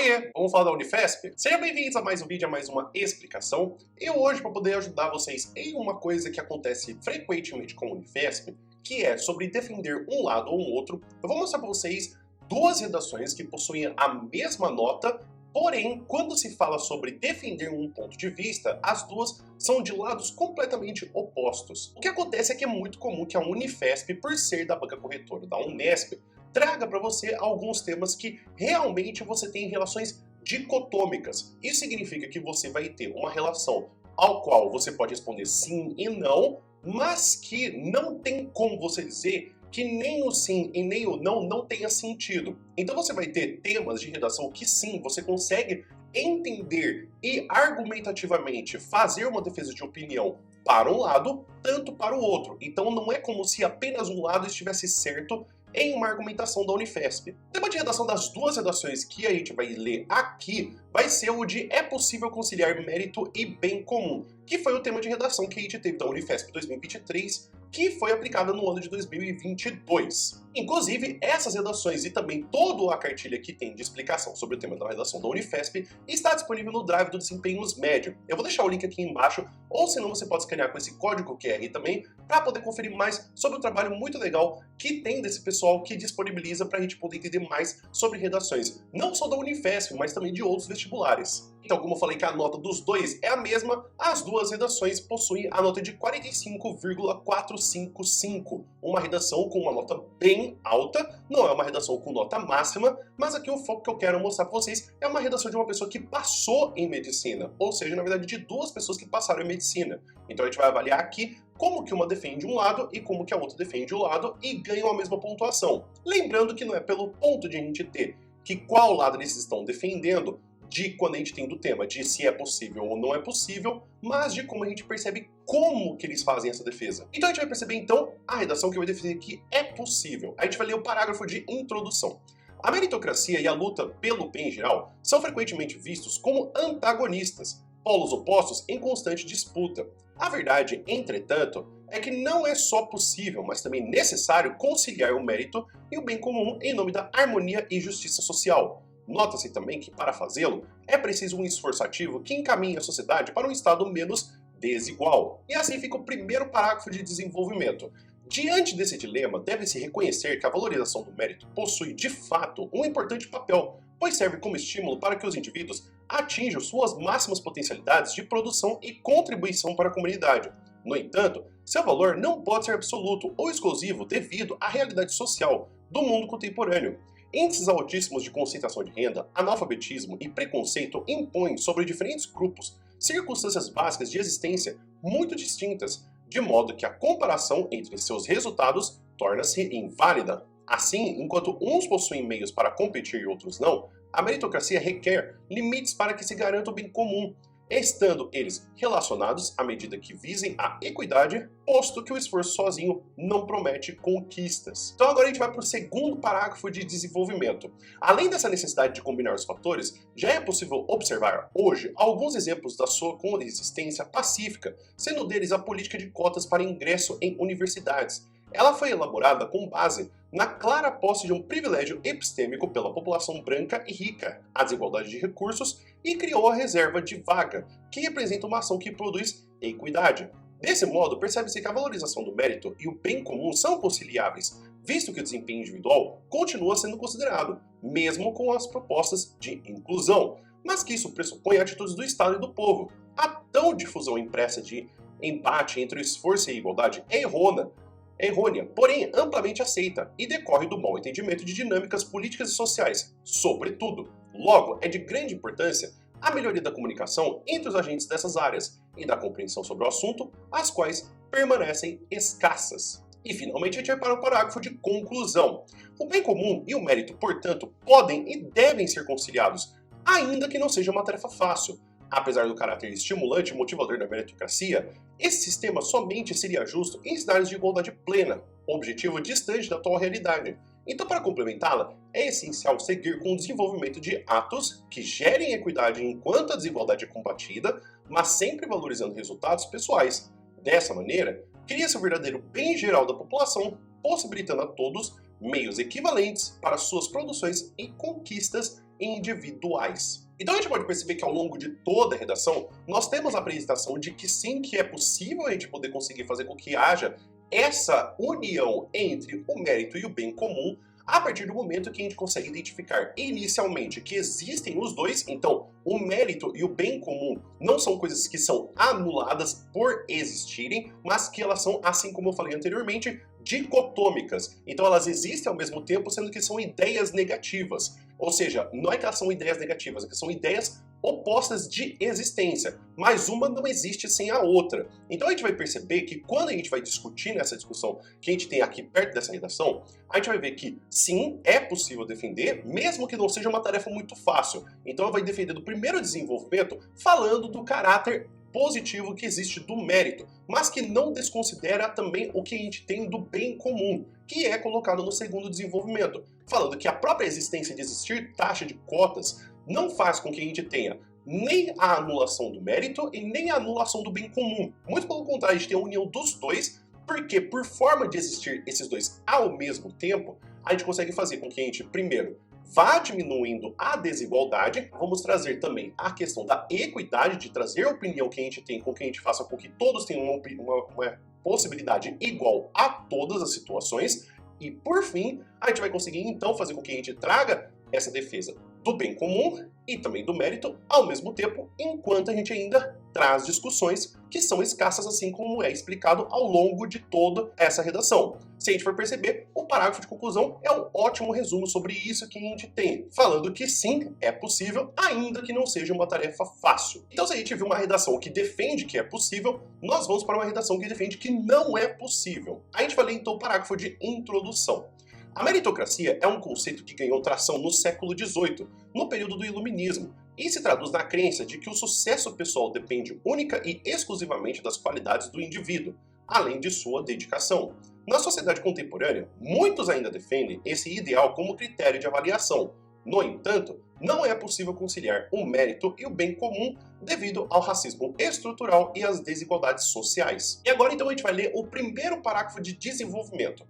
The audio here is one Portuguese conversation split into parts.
Oiê, vamos falar da Unifesp? Sejam bem-vindos a mais um vídeo, a mais uma explicação. E hoje, para poder ajudar vocês em uma coisa que acontece frequentemente com a Unifesp, que é sobre defender um lado ou um outro, eu vou mostrar para vocês duas redações que possuem a mesma nota, porém, quando se fala sobre defender um ponto de vista, as duas são de lados completamente opostos. O que acontece é que é muito comum que a Unifesp, por ser da banca corretora da Unesp, traga para você alguns temas que realmente você tem relações dicotômicas. Isso significa que você vai ter uma relação ao qual você pode responder sim e não, mas que não tem como você dizer que nem o sim e nem o não tenha sentido. Então você vai ter temas de redação que sim, você consegue entender e argumentativamente fazer uma defesa de opinião para um lado, tanto para o outro. Então não é como se apenas um lado estivesse certo em uma argumentação da Unifesp. O tema de redação das duas redações que a gente vai ler aqui vai ser o de é possível conciliar mérito e bem comum, que foi o tema de redação que a gente teve da Unifesp 2023, que foi aplicada no ano de 2022. Inclusive, essas redações e também toda a cartilha que tem de explicação sobre o tema da redação da Unifesp está disponível no Drive do Desempenhos Médio. Eu vou deixar o link aqui embaixo, ou senão você pode escanear com esse código QR também, para poder conferir mais sobre o trabalho muito legal que tem desse pessoal que disponibiliza para a gente poder entender mais sobre redações, não só da Unifesp, mas também de outros vestibulares. Então, como eu falei que a nota dos dois é a mesma, as duas redações possuem a nota de 45,455. Uma redação com uma nota bem alta, não é uma redação com nota máxima, mas aqui o foco que eu quero mostrar para vocês é uma redação de uma pessoa que passou em medicina, ou seja, na verdade de duas pessoas que passaram em medicina. Então a gente vai avaliar aqui como que uma defende um lado e como que a outra defende o lado e ganham a mesma pontuação. Lembrando que não é pelo ponto de a gente ter que qual lado eles estão defendendo, de quando a gente tem do tema, de se é possível ou não é possível, mas de como a gente percebe como que eles fazem essa defesa. Então a gente vai perceber então a redação que vai defender que é possível. A gente vai ler o parágrafo de introdução. A meritocracia e a luta pelo bem geral são frequentemente vistos como antagonistas, polos opostos em constante disputa. A verdade, entretanto, é que não é só possível, mas também necessário conciliar o mérito e o bem comum em nome da harmonia e justiça social. Nota-se também que, para fazê-lo, é preciso um esforço ativo que encaminhe a sociedade para um estado menos desigual. E assim fica o primeiro parágrafo de desenvolvimento. Diante desse dilema, deve-se reconhecer que a valorização do mérito possui, de fato, um importante papel, pois serve como estímulo para que os indivíduos atinjam suas máximas potencialidades de produção e contribuição para a comunidade. No entanto, seu valor não pode ser absoluto ou exclusivo devido à realidade social do mundo contemporâneo. Índices altíssimos de concentração de renda, analfabetismo e preconceito impõem sobre diferentes grupos circunstâncias básicas de existência muito distintas, de modo que a comparação entre seus resultados torna-se inválida. Assim, enquanto uns possuem meios para competir e outros não, a meritocracia requer limites para que se garanta o bem comum, estando eles relacionados à medida que visem a equidade, posto que o esforço sozinho não promete conquistas. Então agora a gente vai para o segundo parágrafo de desenvolvimento. Além dessa necessidade de combinar os fatores, já é possível observar hoje alguns exemplos da sua coexistência pacífica, sendo deles a política de cotas para ingresso em universidades. Ela foi elaborada com base na clara posse de um privilégio epistêmico pela população branca e rica, a desigualdade de recursos, e criou a reserva de vaga, que representa uma ação que produz equidade. Desse modo, percebe-se que a valorização do mérito e o bem comum são conciliáveis, visto que o desempenho individual continua sendo considerado, mesmo com as propostas de inclusão, mas que isso pressupõe atitudes do Estado e do povo. A tão difusão impressa de empate entre o esforço e a igualdade é errônea, porém amplamente aceita, e decorre do mau entendimento de dinâmicas políticas e sociais, sobretudo. Logo, é de grande importância a melhoria da comunicação entre os agentes dessas áreas e da compreensão sobre o assunto, as quais permanecem escassas. E finalmente a gente vai para o parágrafo de conclusão. O bem comum e o mérito, portanto, podem e devem ser conciliados, ainda que não seja uma tarefa fácil. Apesar do caráter estimulante e motivador da meritocracia, esse sistema somente seria justo em cenários de igualdade plena, objetivo distante da atual realidade. Então, para complementá-la, é essencial seguir com o desenvolvimento de atos que gerem equidade enquanto a desigualdade é combatida, mas sempre valorizando resultados pessoais. Dessa maneira, cria-se o verdadeiro bem geral da população, possibilitando a todos meios equivalentes para suas produções e conquistas individuais. Então a gente pode perceber que ao longo de toda a redação, nós temos a apresentação de que sim, que é possível a gente poder conseguir fazer com que haja essa união entre o mérito e o bem comum, a partir do momento que a gente consegue identificar inicialmente que existem os dois. Então o mérito e o bem comum não são coisas que são anuladas por existirem, mas que elas são, assim como eu falei anteriormente, dicotômicas. Então elas existem ao mesmo tempo, sendo que são ideias negativas. Ou seja, não é que elas são ideias negativas, é que são ideias opostas de existência, mas uma não existe sem a outra. Então a gente vai perceber que quando a gente vai discutir nessa discussão que a gente tem aqui perto dessa redação, a gente vai ver que sim, é possível defender, mesmo que não seja uma tarefa muito fácil. Então ela vai defender do primeiro desenvolvimento falando do caráter positivo que existe do mérito, mas que não desconsidera também o que a gente tem do bem comum, que é colocado no segundo desenvolvimento, falando que a própria existência de existir taxa de cotas não faz com que a gente tenha nem a anulação do mérito e nem a anulação do bem comum. Muito pelo contrário, a gente tem a união dos dois, porque por forma de existir esses dois ao mesmo tempo, a gente consegue fazer com que a gente, primeiro, vá diminuindo a desigualdade. Vamos trazer também a questão da equidade, de trazer a opinião que a gente tem com que a gente faça com que todos tenham uma possibilidade igual a todas as situações. E por fim, a gente vai conseguir então fazer com que a gente traga essa defesa do bem comum e também do mérito ao mesmo tempo, enquanto a gente ainda traz discussões que são escassas, assim como é explicado ao longo de toda essa redação. Se a gente for perceber, o parágrafo de conclusão é um ótimo resumo sobre isso que a gente tem, falando que sim, é possível, ainda que não seja uma tarefa fácil. Então se a gente viu uma redação que defende que é possível, nós vamos para uma redação que defende que não é possível. A gente vai ler então o parágrafo de introdução. A meritocracia é um conceito que ganhou tração no século XVIII, no período do Iluminismo, e se traduz na crença de que o sucesso pessoal depende única e exclusivamente das qualidades do indivíduo, além de sua dedicação. Na sociedade contemporânea, muitos ainda defendem esse ideal como critério de avaliação. No entanto, não é possível conciliar o mérito e o bem comum devido ao racismo estrutural e às desigualdades sociais. E agora então a gente vai ler o primeiro parágrafo de desenvolvimento.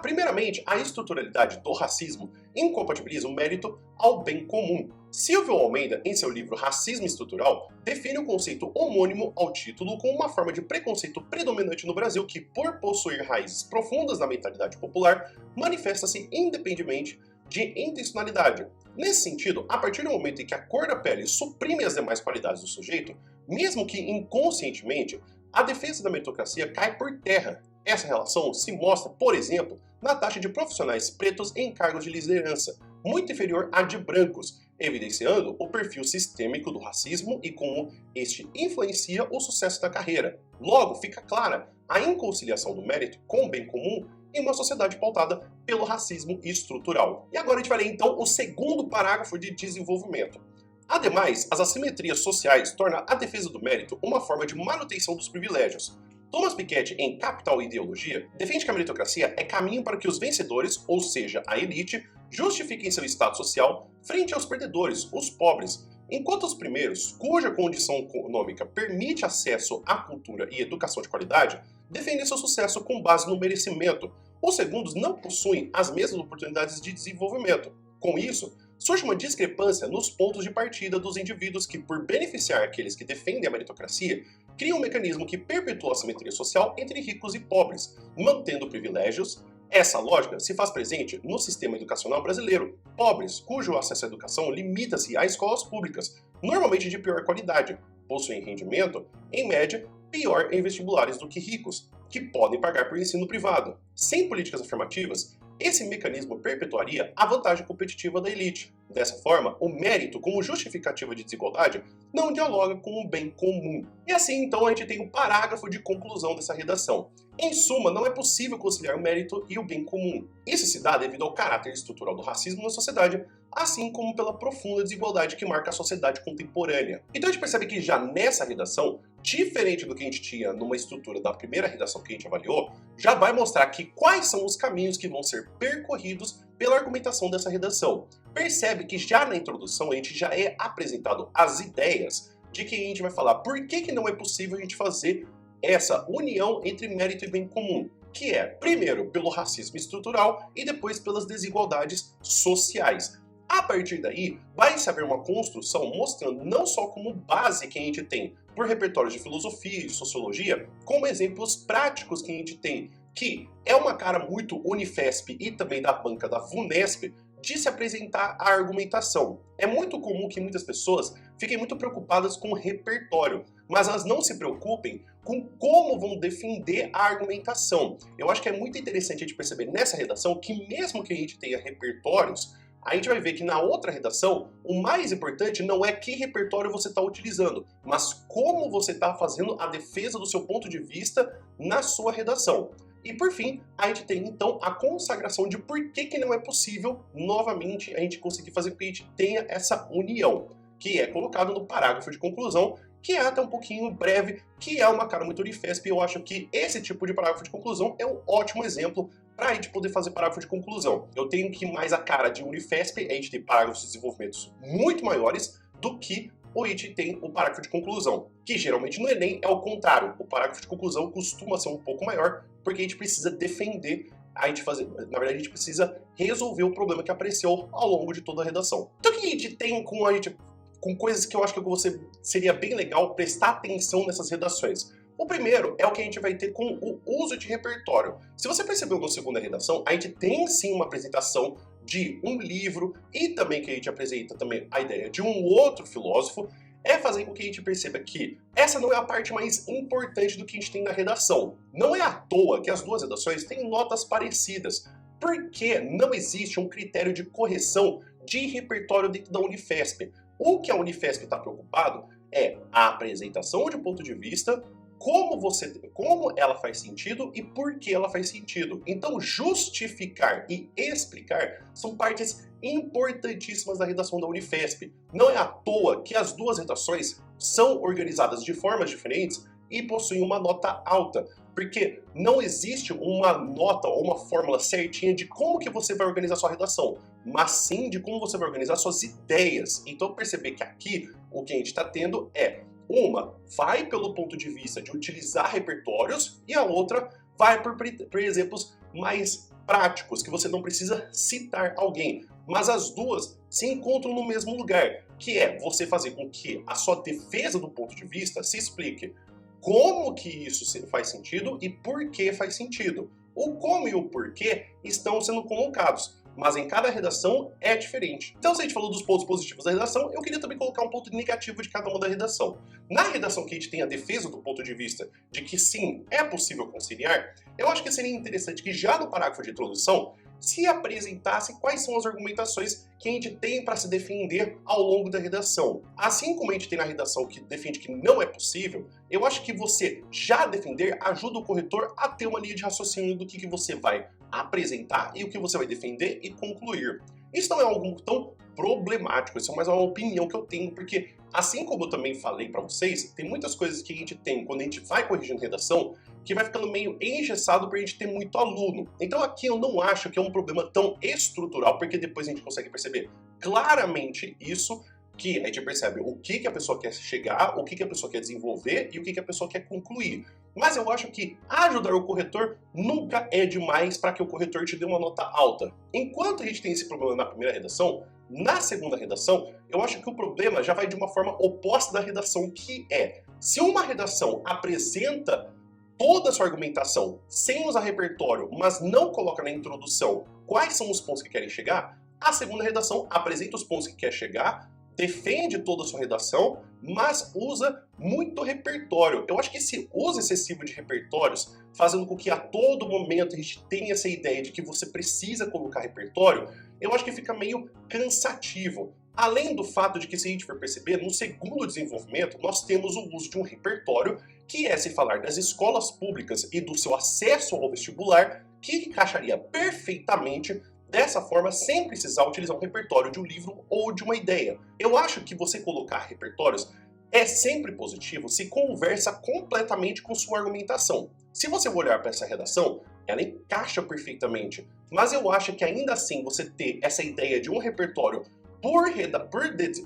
Primeiramente, a estruturalidade do racismo incompatibiliza o mérito ao bem comum. Silvio Almeida, em seu livro Racismo Estrutural, define o conceito homônimo ao título como uma forma de preconceito predominante no Brasil que, por possuir raízes profundas na mentalidade popular, manifesta-se independentemente de intencionalidade. Nesse sentido, a partir do momento em que a cor da pele suprime as demais qualidades do sujeito, mesmo que inconscientemente, a defesa da meritocracia cai por terra. Essa relação se mostra, por exemplo, na taxa de profissionais pretos em cargos de liderança, muito inferior à de brancos, evidenciando o perfil sistêmico do racismo e como este influencia o sucesso da carreira. Logo, fica clara a inconciliação do mérito com o bem comum em uma sociedade pautada pelo racismo estrutural. E agora a gente vai ler então o segundo parágrafo de desenvolvimento. Ademais, as assimetrias sociais tornam a defesa do mérito uma forma de manutenção dos privilégios. Thomas Piketty, em Capital e Ideologia, defende que a meritocracia é caminho para que os vencedores, ou seja, a elite, justifiquem seu status social frente aos perdedores, os pobres, enquanto os primeiros, cuja condição econômica permite acesso à cultura e educação de qualidade, defendem seu sucesso com base no merecimento. Os segundos não possuem as mesmas oportunidades de desenvolvimento. Com isso, surge uma discrepância nos pontos de partida dos indivíduos que, por beneficiar aqueles que defendem a meritocracia, criam um mecanismo que perpetua a assimetria social entre ricos e pobres, mantendo privilégios. Essa lógica se faz presente no sistema educacional brasileiro. Pobres, cujo acesso à educação limita-se a escolas públicas, normalmente de pior qualidade, possuem rendimento, em média, pior em vestibulares do que ricos, que podem pagar por ensino privado. Sem políticas afirmativas, esse mecanismo perpetuaria a vantagem competitiva da elite. Dessa forma, o mérito como justificativa de desigualdade não dialoga com o bem comum. E assim, então, a gente tem um parágrafo de conclusão dessa redação. Em suma, não é possível conciliar o mérito e o bem comum. Isso se dá devido ao caráter estrutural do racismo na sociedade, assim como pela profunda desigualdade que marca a sociedade contemporânea. Então a gente percebe que já nessa redação, diferente do que a gente tinha numa estrutura da primeira redação que a gente avaliou, já vai mostrar que quais são os caminhos que vão ser percorridos pela argumentação dessa redação. Percebe que já na introdução a gente já é apresentado as ideias de que a gente vai falar por que não é possível a gente fazer essa união entre mérito e bem comum, que é, primeiro, pelo racismo estrutural e depois pelas desigualdades sociais. A partir daí, vai-se haver uma construção mostrando não só como base que a gente tem por repertórios de filosofia e de sociologia, como exemplos práticos que a gente tem, que é uma cara muito Unifesp e também da banca da VUNESP, de se apresentar a argumentação. É muito comum que muitas pessoas fiquem muito preocupadas com o repertório, mas elas não se preocupem com como vão defender a argumentação. Eu acho que é muito interessante a gente perceber nessa redação que mesmo que a gente tenha repertórios, a gente vai ver que na outra redação, o mais importante não é que repertório você está utilizando, mas como você está fazendo a defesa do seu ponto de vista na sua redação. E por fim, a gente tem então a consagração de por que não é possível, novamente, a gente conseguir fazer com que a gente tenha essa união, que é colocado no parágrafo de conclusão, que é até um pouquinho breve, que é uma cara muito Unifesp, e eu acho que esse tipo de parágrafo de conclusão é um ótimo exemplo para a gente poder fazer parágrafo de conclusão. Eu tenho que mais a cara de Unifesp, a gente tem parágrafos de desenvolvimentos muito maiores do que a gente tem o parágrafo de conclusão, que geralmente no Enem é o contrário. O parágrafo de conclusão costuma ser um pouco maior, porque a gente precisa defender, na verdade a gente precisa resolver o problema que apareceu ao longo de toda a redação. Então o que a gente tem com coisas que eu acho que seria bem legal prestar atenção nessas redações? O primeiro é o que a gente vai ter com o uso de repertório. Se você percebeu na segunda redação, a gente tem sim uma apresentação de um livro e também que a gente apresenta também a ideia de um outro filósofo, é fazer com que a gente perceba que essa não é a parte mais importante do que a gente tem na redação. Não é à toa que as duas redações têm notas parecidas, porque não existe um critério de correção de repertório dentro da Unifesp. O que a Unifesp está preocupado é a apresentação de ponto de vista, como ela faz sentido e por que ela faz sentido. Então, justificar e explicar são partes importantíssimas da redação da Unifesp. Não é à toa que as duas redações são organizadas de formas diferentes e possuem uma nota alta, porque não existe uma nota ou uma fórmula certinha de como que você vai organizar sua redação, mas sim de como você vai organizar suas ideias. Então, perceber que aqui o que a gente está tendo é uma vai pelo ponto de vista de utilizar repertórios e a outra vai por exemplos mais práticos, que você não precisa citar alguém. Mas as duas se encontram no mesmo lugar, que é você fazer com que a sua defesa do ponto de vista se explique como que isso faz sentido e por que faz sentido. O como e o porquê estão sendo colocados, mas em cada redação é diferente. Então, se a gente falou dos pontos positivos da redação, eu queria também colocar um ponto negativo de cada uma da redação. Na redação que a gente tem a defesa do ponto de vista de que sim, é possível conciliar, eu acho que seria interessante que já no parágrafo de introdução se apresentasse quais são as argumentações que a gente tem para se defender ao longo da redação. Assim como a gente tem na redação que defende que não é possível, eu acho que você já defender ajuda o corretor a ter uma linha de raciocínio do que você vai apresentar e o que você vai defender e concluir. Isso não é algo tão problemático, isso é mais uma opinião que eu tenho, porque assim como eu também falei para vocês, tem muitas coisas que a gente tem quando a gente vai corrigindo redação que vai ficando meio engessado para a gente ter muito aluno. Então aqui eu não acho que é um problema tão estrutural, porque depois a gente consegue perceber claramente isso, que a gente percebe o que a pessoa quer chegar, o que a pessoa quer desenvolver e o que a pessoa quer concluir. Mas eu acho que ajudar o corretor nunca é demais para que o corretor te dê uma nota alta. Enquanto a gente tem esse problema na primeira redação, na segunda redação, eu acho que o problema já vai de uma forma oposta da redação, que é, se uma redação apresenta toda a sua argumentação sem usar repertório, mas não coloca na introdução quais são os pontos que querem chegar, a segunda redação apresenta os pontos que quer chegar, defende toda a sua redação, mas usa muito repertório. Eu acho que esse uso excessivo de repertórios, fazendo com que a todo momento a gente tenha essa ideia de que você precisa colocar repertório, eu acho que fica meio cansativo. Além do fato de que, se a gente for perceber, no segundo desenvolvimento, nós temos o uso de um repertório, que é se falar das escolas públicas e do seu acesso ao vestibular, que encaixaria perfeitamente dessa forma, sem precisar utilizar um repertório de um livro ou de uma ideia. Eu acho que você colocar repertórios é sempre positivo se conversa completamente com sua argumentação. Se você olhar para essa redação, ela encaixa perfeitamente, mas eu acho que ainda assim você ter essa ideia de um repertório por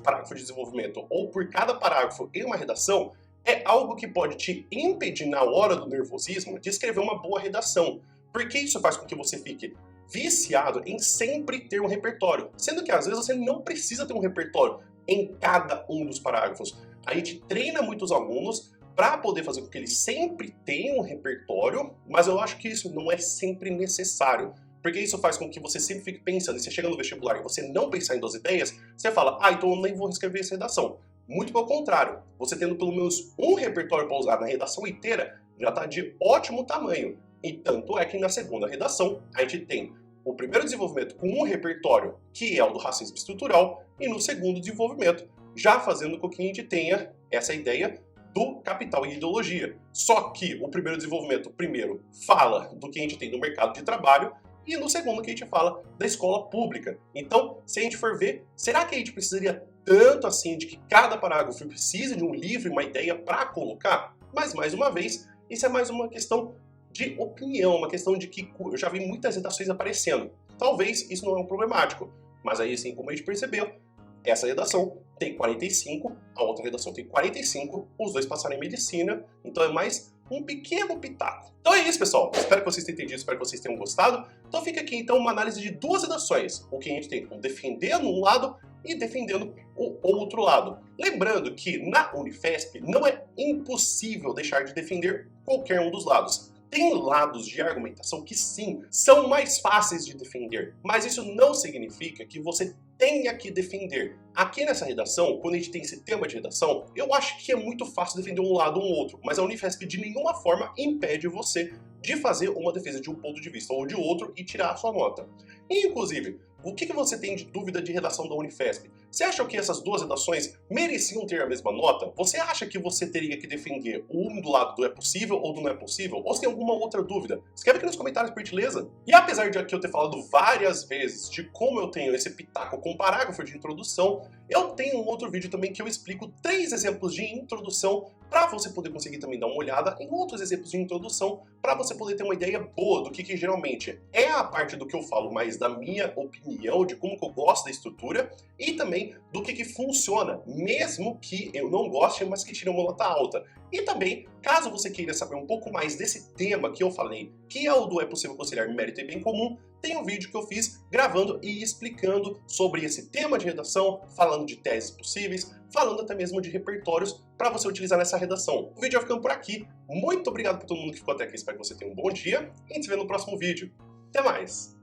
parágrafo de desenvolvimento ou por cada parágrafo em uma redação é algo que pode te impedir na hora do nervosismo de escrever uma boa redação, porque isso faz com que você fique viciado em sempre ter um repertório, sendo que às vezes você não precisa ter um repertório em cada um dos parágrafos. A gente treina muitos alunos para poder fazer com que eles sempre tenham um repertório, mas eu acho que isso não é sempre necessário. Porque isso faz com que você sempre fique pensando, e você chega no vestibular e você não pensar em 2 ideias, você fala, então eu nem vou escrever essa redação. Muito pelo contrário, você tendo pelo menos um repertório para usar na redação inteira, já está de ótimo tamanho. E tanto é que na segunda redação, a gente tem o primeiro desenvolvimento com um repertório, que é o do racismo estrutural, e no segundo desenvolvimento, já fazendo com que a gente tenha essa ideia do capital e ideologia. Só que o primeiro desenvolvimento, primeiro, fala do que a gente tem no mercado de trabalho, e no segundo que a gente fala da escola pública. Então, se a gente for ver, será que a gente precisaria tanto assim de que cada parágrafo precise de um livro e uma ideia para colocar? Mas, mais uma vez, isso é mais uma questão de opinião, uma questão de que eu já vi muitas redações aparecendo. Talvez isso não é um problemático, mas aí, assim como a gente percebeu, essa redação tem 45, a outra redação tem 45, os dois passaram em medicina, então é mais um pequeno pitaco. Então é isso, pessoal. Espero que vocês tenham entendido, espero que vocês tenham gostado. Então fica aqui, então, uma análise de 2 redações. O que a gente tem com defendendo um lado e defendendo o outro lado. Lembrando que na Unifesp não é impossível deixar de defender qualquer um dos lados. Tem lados de argumentação que sim, são mais fáceis de defender, mas isso não significa que você tenha que defender. Aqui nessa redação, quando a gente tem esse tema de redação, eu acho que é muito fácil defender um lado ou um outro, mas a Unifesp de nenhuma forma impede você de fazer uma defesa de um ponto de vista ou de outro e tirar a sua nota. E, inclusive, o que você tem de dúvida de redação da Unifesp? Você acha que essas 2 redações mereciam ter a mesma nota? Você acha que você teria que defender um do lado do é possível ou do não é possível? Ou se tem alguma outra dúvida? Escreve aqui nos comentários, por gentileza. E apesar de aqui eu ter falado várias vezes de como eu tenho esse pitaco com parágrafo de introdução, eu tenho um outro vídeo também que eu explico 3 exemplos de introdução para você poder conseguir também dar uma olhada em outros exemplos de introdução para você poder ter uma ideia boa do que geralmente é a parte do que eu falo mais da minha opinião, de como que eu gosto da estrutura e também do que funciona, mesmo que eu não goste, mas que tire uma nota alta. E também, caso você queira saber um pouco mais desse tema que eu falei, que é o do é possível conciliar mérito e bem comum, tem um vídeo que eu fiz gravando e explicando sobre esse tema de redação, falando de teses possíveis, falando até mesmo de repertórios para você utilizar nessa redação. O vídeo vai ficando por aqui. Muito obrigado por todo mundo que ficou até aqui, espero que você tenha um bom dia e a gente se vê no próximo vídeo. Até mais!